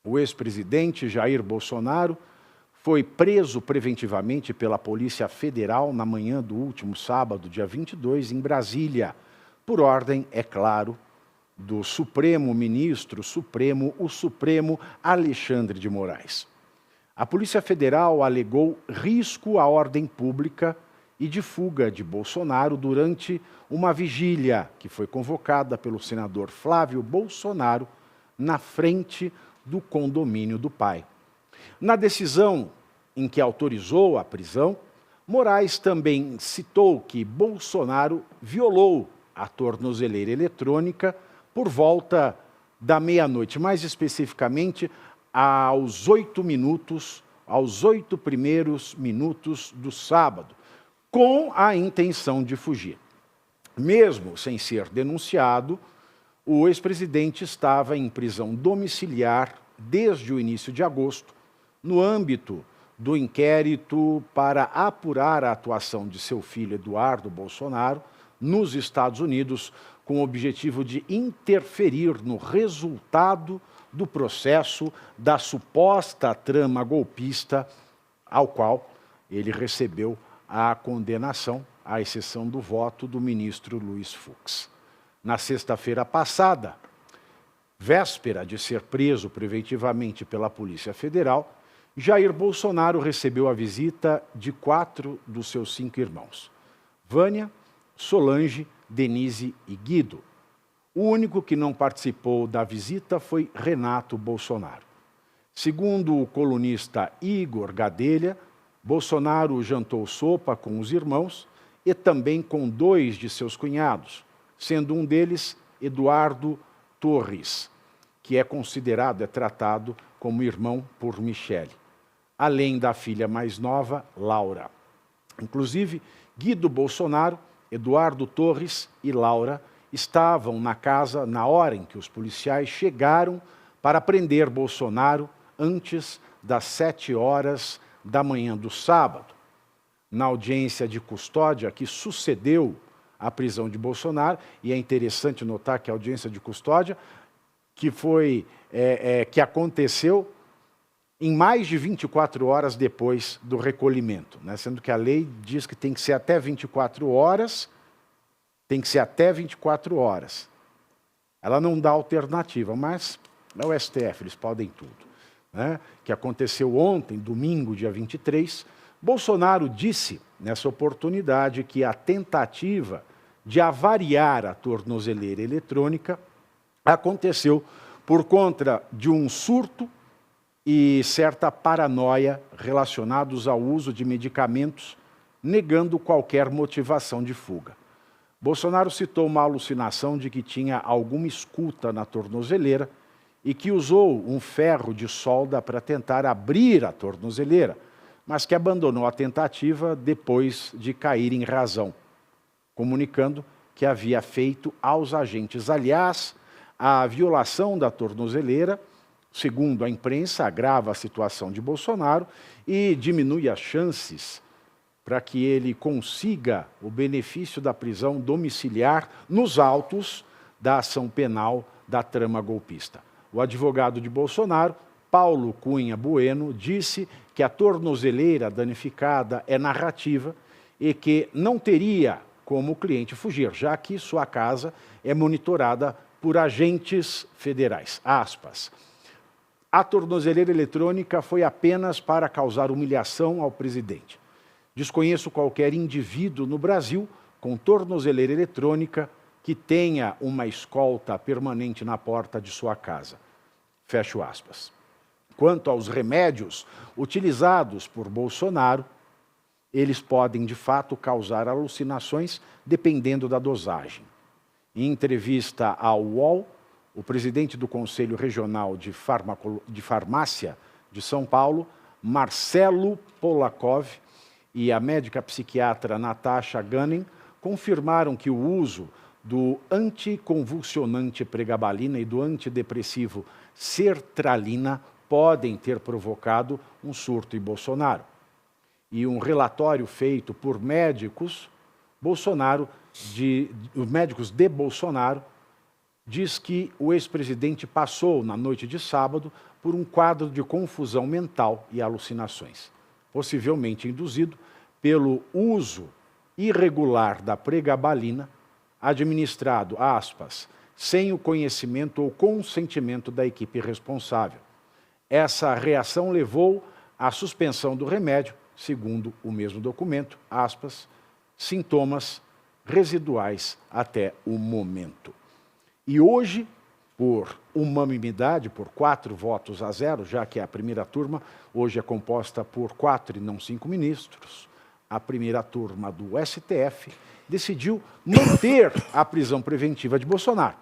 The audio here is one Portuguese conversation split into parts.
O ex-presidente Jair Bolsonaro foi preso preventivamente pela Polícia Federal na manhã do último sábado, dia 22, em Brasília, por ordem, é claro, do Supremo Ministro Supremo, o Supremo Alexandre de Moraes. A Polícia Federal alegou risco à ordem pública e de fuga de Bolsonaro durante uma vigília que foi convocada pelo senador Flávio Bolsonaro na frente do condomínio do pai. Na decisão em que autorizou a prisão, Moraes também citou que Bolsonaro violou a tornozeleira eletrônica por volta da meia-noite, mais especificamente aos 8 primeiros minutos do sábado, com a intenção de fugir. Mesmo sem ser denunciado, o ex-presidente estava em prisão domiciliar desde o início de agosto, no âmbito do inquérito para apurar a atuação de seu filho Eduardo Bolsonaro nos Estados Unidos, com o objetivo de interferir no resultado do processo da suposta trama golpista, ao qual ele recebeu a condenação, à exceção do voto do ministro Luiz Fux. Na sexta-feira passada, véspera de ser preso preventivamente pela Polícia Federal, Jair Bolsonaro recebeu a visita de 4 dos seus 5 irmãos: Vânia, Solange, Denise e Guido. O único que não participou da visita foi Renato Bolsonaro. Segundo o colunista Igor Gadelha, Bolsonaro jantou sopa com os irmãos e também com 2 de seus cunhados, sendo um deles Eduardo Torres, que é tratado como irmão por Michele, além da filha mais nova, Laura. Inclusive, Guido Bolsonaro, Eduardo Torres e Laura estavam na casa na hora em que os policiais chegaram para prender Bolsonaro antes das 7 horas da manhã do sábado. Na audiência de custódia que sucedeu à prisão de Bolsonaro, e é interessante notar que a audiência de custódia que aconteceu em mais de 24 horas depois do recolhimento, né? Sendo que a lei diz que tem que ser até 24 horas, Ela não dá alternativa, mas é o STF, eles podem tudo, né? Que aconteceu ontem, domingo, dia 23, Bolsonaro disse, nessa oportunidade, que a tentativa de avariar a tornozeleira eletrônica aconteceu por conta de um surto e certa paranoia relacionados ao uso de medicamentos, negando qualquer motivação de fuga. Bolsonaro citou uma alucinação de que tinha alguma escuta na tornozeleira e que usou um ferro de solda para tentar abrir a tornozeleira, mas que abandonou a tentativa depois de cair em razão, comunicando que havia feito aos agentes. Aliás, a violação da tornozeleira, segundo a imprensa, agrava a situação de Bolsonaro e diminui as chances para que ele consiga o benefício da prisão domiciliar nos autos da ação penal da trama golpista. O advogado de Bolsonaro, Paulo Cunha Bueno, disse que a tornozeleira danificada é narrativa e que não teria como o cliente fugir, já que sua casa é monitorada por agentes federais. Aspas. A tornozeleira eletrônica foi apenas para causar humilhação ao presidente. Desconheço qualquer indivíduo no Brasil com tornozeleira eletrônica que tenha uma escolta permanente na porta de sua casa. Fecho aspas. Quanto aos remédios utilizados por Bolsonaro, eles podem, de fato, causar alucinações dependendo da dosagem. Em entrevista ao UOL, o presidente do Conselho Regional de Farmácia de São Paulo, Marcelo Polakov, e a médica psiquiatra Natasha Gunning confirmaram que o uso do anticonvulsionante pregabalina e do antidepressivo sertralina podem ter provocado um surto em Bolsonaro. E um relatório feito por médicos de Bolsonaro diz que o ex-presidente passou, na noite de sábado, por um quadro de confusão mental e alucinações, possivelmente induzido pelo uso irregular da pregabalina, administrado, aspas, sem o conhecimento ou consentimento da equipe responsável. Essa reação levou à suspensão do remédio, segundo o mesmo documento, aspas, sintomas residuais até o momento. E hoje, por unanimidade, por 4 votos a 0, já que a primeira turma hoje é composta por 4 e não 5 ministros, a primeira turma do STF decidiu manter a prisão preventiva de Bolsonaro.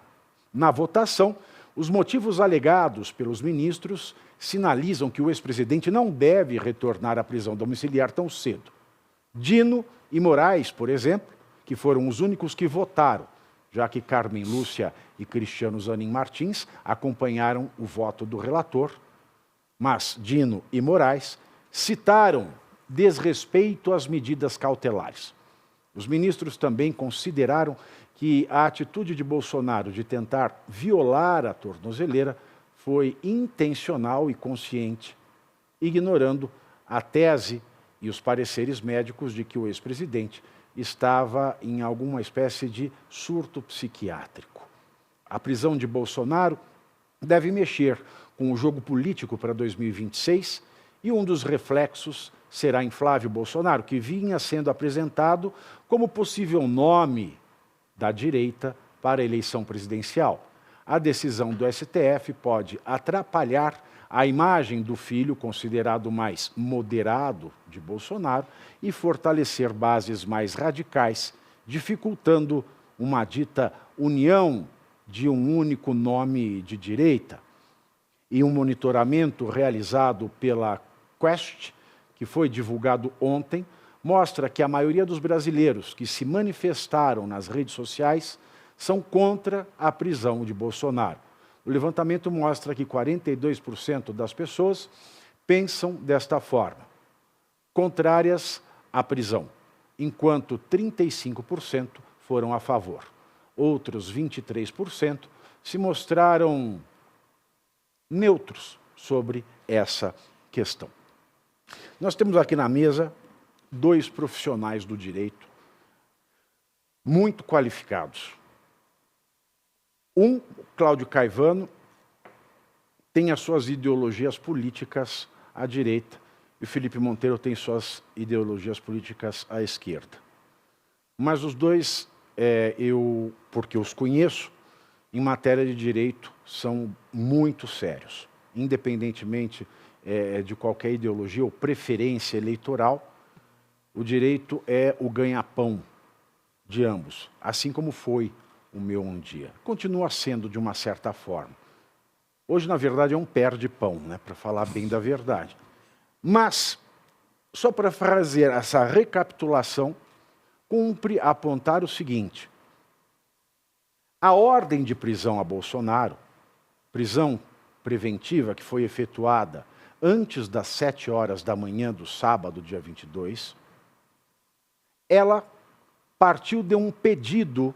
Na votação, os motivos alegados pelos ministros sinalizam que o ex-presidente não deve retornar à prisão domiciliar tão cedo. Dino e Moraes, por exemplo, que foram os únicos que votaram, já que Carmen Lúcia e Cristiano Zanin Martins acompanharam o voto do relator, mas Dino e Moraes citaram desrespeito às medidas cautelares. Os ministros também consideraram que a atitude de Bolsonaro de tentar violar a tornozeleira foi intencional e consciente, ignorando a tese e os pareceres médicos de que o ex-presidente estava em alguma espécie de surto psiquiátrico. A prisão de Bolsonaro deve mexer com o jogo político para 2026 e um dos reflexos será em Flávio Bolsonaro, que vinha sendo apresentado como possível nome da direita para a eleição presidencial. A decisão do STF pode atrapalhar a imagem do filho, considerado mais moderado de Bolsonaro, e fortalecer bases mais radicais, dificultando uma dita união de um único nome de direita. E um monitoramento realizado pela Quest, que foi divulgado ontem, mostra que a maioria dos brasileiros que se manifestaram nas redes sociais são contra a prisão de Bolsonaro. O levantamento mostra que 42% das pessoas pensam desta forma, contrárias à prisão, enquanto 35% foram a favor. Outros 23% se mostraram neutros sobre essa questão. Nós temos aqui na mesa 2 profissionais do direito muito qualificados. Cláudio Caivano, tem as suas ideologias políticas à direita e o Felipe Monteiro tem suas ideologias políticas à esquerda. Mas os dois, porque os conheço, em matéria de direito, são muito sérios. Independentemente de qualquer ideologia ou preferência eleitoral, o direito é o ganha-pão de ambos, assim como foi o meu um dia. Continua sendo de uma certa forma. Hoje, na verdade, é um perde-pão, né, para falar bem da verdade. Mas, só para fazer essa recapitulação, cumpre apontar o seguinte: a ordem de prisão a Bolsonaro, prisão preventiva que foi efetuada antes das 7 horas da manhã do sábado, dia 22, ela partiu de um pedido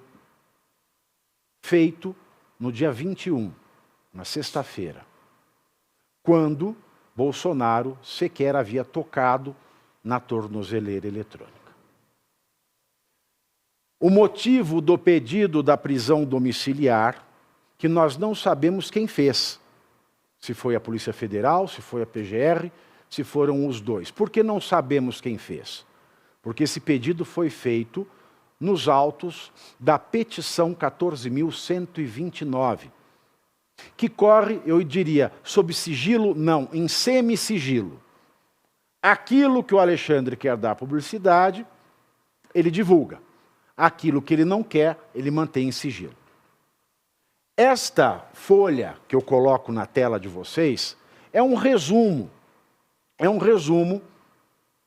feito no dia 21, na sexta-feira, quando Bolsonaro sequer havia tocado na tornozeleira eletrônica. O motivo do pedido da prisão domiciliar, que nós não sabemos quem fez, se foi a Polícia Federal, se foi a PGR, se foram os dois. Por que não sabemos quem fez? Porque esse pedido foi feito nos autos da petição 14.129, que corre, eu diria, sob sigilo, não, em semi-sigilo. Aquilo que o Alexandre quer dar publicidade, ele divulga. Aquilo que ele não quer, ele mantém em sigilo. Esta folha que eu coloco na tela de vocês é um resumo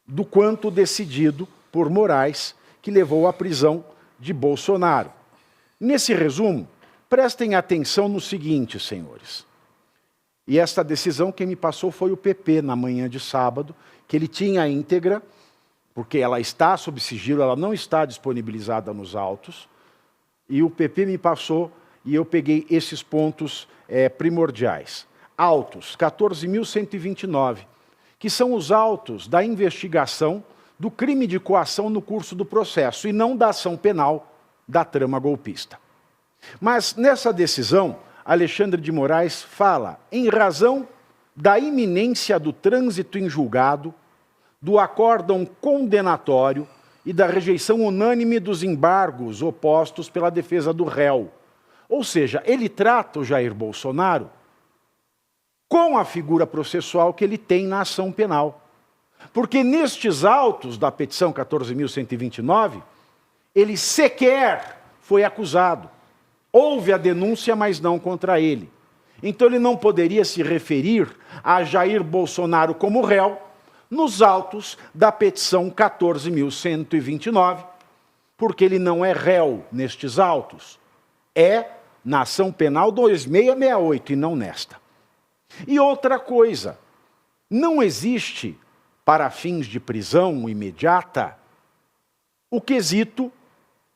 do quanto decidido por Moraes, que levou à prisão de Bolsonaro. Nesse resumo, prestem atenção no seguinte, senhores. E esta decisão quem me passou foi o PP na manhã de sábado, que ele tinha a íntegra, porque ela está sob sigilo, ela não está disponibilizada nos autos, e o PP me passou e eu peguei esses pontos primordiais. Autos, 14.129, que são os autos da investigação do crime de coação no curso do processo, e não da ação penal da trama golpista. Mas nessa decisão, Alexandre de Moraes fala, em razão da iminência do trânsito em julgado, do acórdão condenatório e da rejeição unânime dos embargos opostos pela defesa do réu. Ou seja, ele trata o Jair Bolsonaro com a figura processual que ele tem na ação penal. Porque nestes autos da petição 14.129, ele sequer foi acusado. Houve a denúncia, mas não contra ele. Então ele não poderia se referir a Jair Bolsonaro como réu nos autos da petição 14.129, porque ele não é réu nestes autos. É na ação penal 2668 e não nesta. E outra coisa, não existe, para fins de prisão imediata, o quesito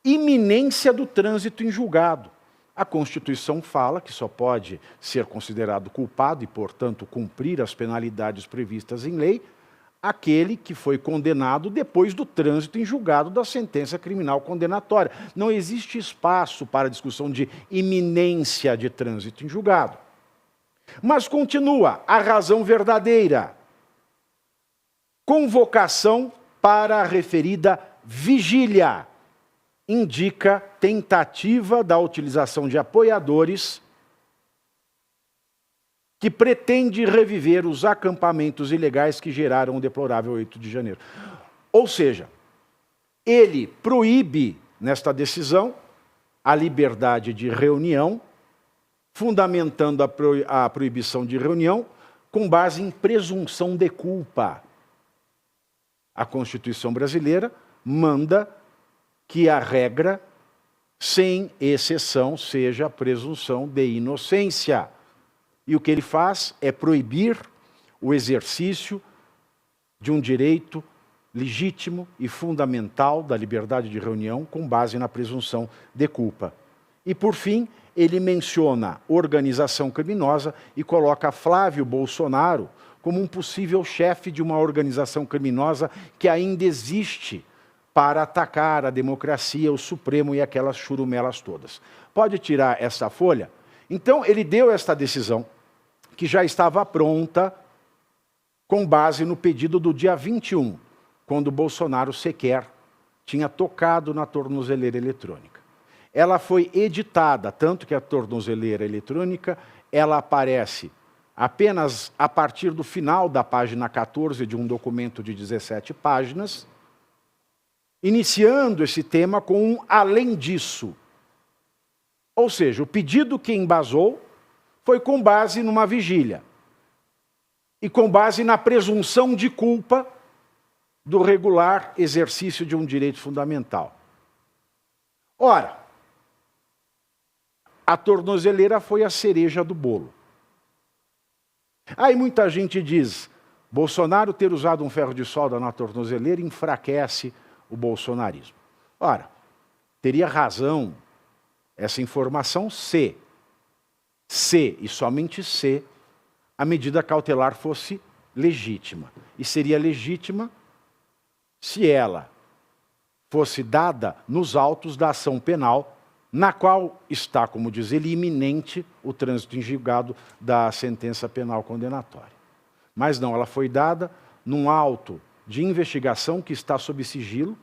iminência do trânsito em julgado. A Constituição fala que só pode ser considerado culpado e, portanto, cumprir as penalidades previstas em lei aquele que foi condenado depois do trânsito em julgado da sentença criminal condenatória. Não existe espaço para a discussão de iminência de trânsito em julgado. Mas continua a razão verdadeira. Convocação para a referida vigília. Indica tentativa da utilização de apoiadores que pretende reviver os acampamentos ilegais que geraram o deplorável 8 de janeiro. Ou seja, ele proíbe, nesta decisão, a liberdade de reunião, fundamentando a proibição de reunião com base em presunção de culpa. A Constituição brasileira manda que a regra, sem exceção, seja a presunção de inocência. E o que ele faz é proibir o exercício de um direito legítimo e fundamental da liberdade de reunião com base na presunção de culpa. E, por fim, ele menciona organização criminosa e coloca Flávio Bolsonaro como um possível chefe de uma organização criminosa que ainda existe para atacar a democracia, o Supremo e aquelas churumelas todas. Pode tirar essa folha? Então, ele deu esta decisão, que já estava pronta, com base no pedido do dia 21, quando Bolsonaro sequer tinha tocado na tornozeleira eletrônica. Ela foi editada, tanto que a tornozeleira eletrônica, ela aparece apenas a partir do final da página 14 de um documento de 17 páginas, iniciando esse tema com um além disso. Ou seja, o pedido que embasou foi com base numa vigília e com base na presunção de culpa do regular exercício de um direito fundamental. Ora, a tornozeleira foi a cereja do bolo. Aí muita gente diz, Bolsonaro ter usado um ferro de solda na tornozeleira enfraquece o bolsonarismo. Ora, teria razão essa informação se e somente se a medida cautelar fosse legítima. E seria legítima se ela fosse dada nos autos da ação penal, na qual está, como diz ele, iminente o trânsito em julgado da sentença penal condenatória. Mas não, ela foi dada num auto de investigação que está sob sigilo,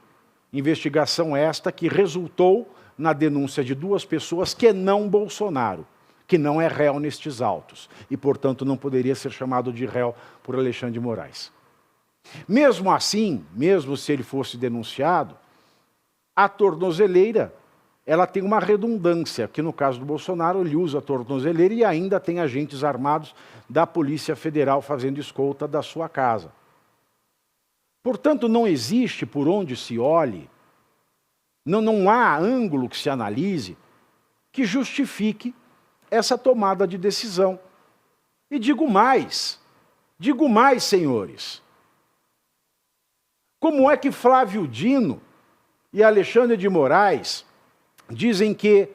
investigação esta que resultou na denúncia de duas pessoas que não Bolsonaro, que não é réu nestes autos, e, portanto, não poderia ser chamado de réu por Alexandre de Moraes. Mesmo assim, mesmo se ele fosse denunciado, a tornozeleira, ela tem uma redundância, que no caso do Bolsonaro ele usa a tornozeleira e ainda tem agentes armados da Polícia Federal fazendo escolta da sua casa. Portanto, não existe por onde se olhe, não há ângulo que se analise que justifique essa tomada de decisão. E digo mais, senhores. Como é que Flávio Dino e Alexandre de Moraes dizem que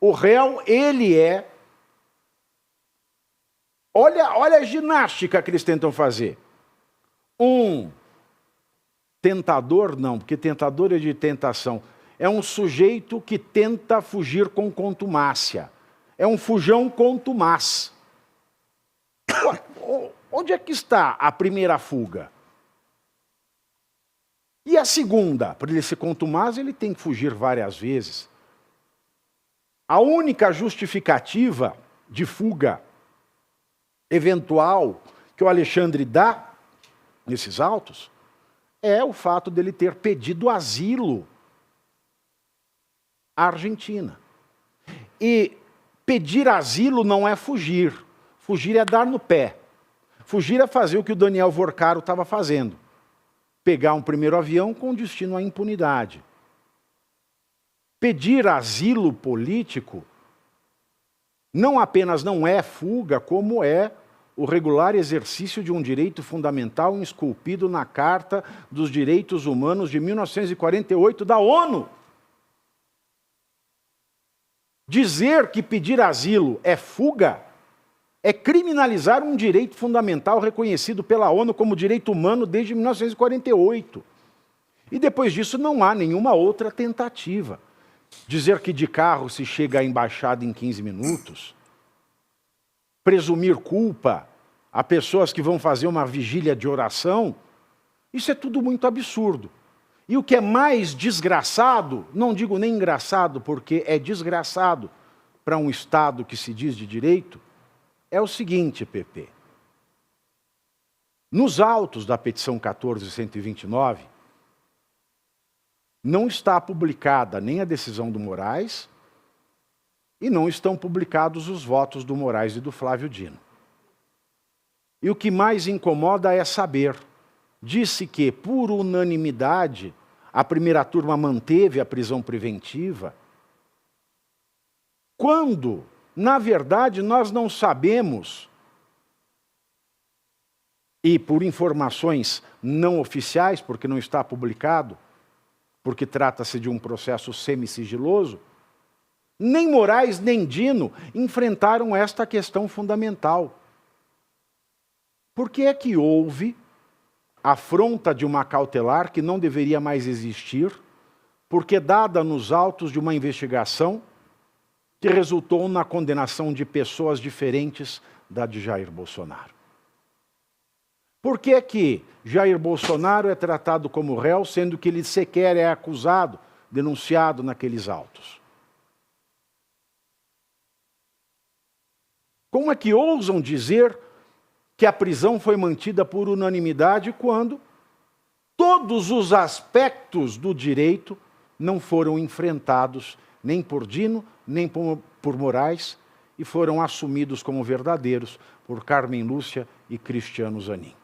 O réu, ele é... Olha a ginástica que eles tentam fazer. Um tentador, não, porque tentador é de tentação. É um sujeito que tenta fugir com contumácia. É um fujão contumaz. Onde é que está a primeira fuga? E a segunda? Para ele ser contumaz, ele tem que fugir várias vezes. A única justificativa de fuga eventual que o Alexandre dá nesses autos é o fato dele ter pedido asilo à Argentina. E pedir asilo não é fugir. Fugir é dar no pé. Fugir é fazer o que o Daniel Vorcaro estava fazendo. Pegar um primeiro avião com destino à impunidade. Pedir asilo político não apenas não é fuga, como é o regular exercício de um direito fundamental esculpido na Carta dos Direitos Humanos de 1948 da ONU. Dizer que pedir asilo é fuga é criminalizar um direito fundamental reconhecido pela ONU como direito humano desde 1948. E depois disso não há nenhuma outra tentativa. Dizer que de carro se chega à embaixada em 15 minutos, presumir culpa a pessoas que vão fazer uma vigília de oração, isso é tudo muito absurdo. E o que é mais desgraçado, não digo nem engraçado, porque é desgraçado para um Estado que se diz de direito, é o seguinte, PP. Nos autos da petição 14.129, não está publicada nem a decisão do Moraes e não estão publicados os votos do Moraes e do Flávio Dino. E o que mais incomoda é saber, disse que, por unanimidade, a primeira turma manteve a prisão preventiva, quando, na verdade, nós não sabemos, e por informações não oficiais, porque não está publicado, porque trata-se de um processo semi-sigiloso, nem Moraes nem Dino enfrentaram esta questão fundamental. Por que é que houve afronta de uma cautelar que não deveria mais existir, porque dada nos autos de uma investigação que resultou na condenação de pessoas diferentes da de Jair Bolsonaro? Por que que Jair Bolsonaro é tratado como réu, sendo que ele sequer é acusado, denunciado naqueles autos? Como é que ousam dizer que a prisão foi mantida por unanimidade quando todos os aspectos do direito não foram enfrentados nem por Dino, nem por Moraes, e foram assumidos como verdadeiros por Carmen Lúcia e Cristiano Zanin?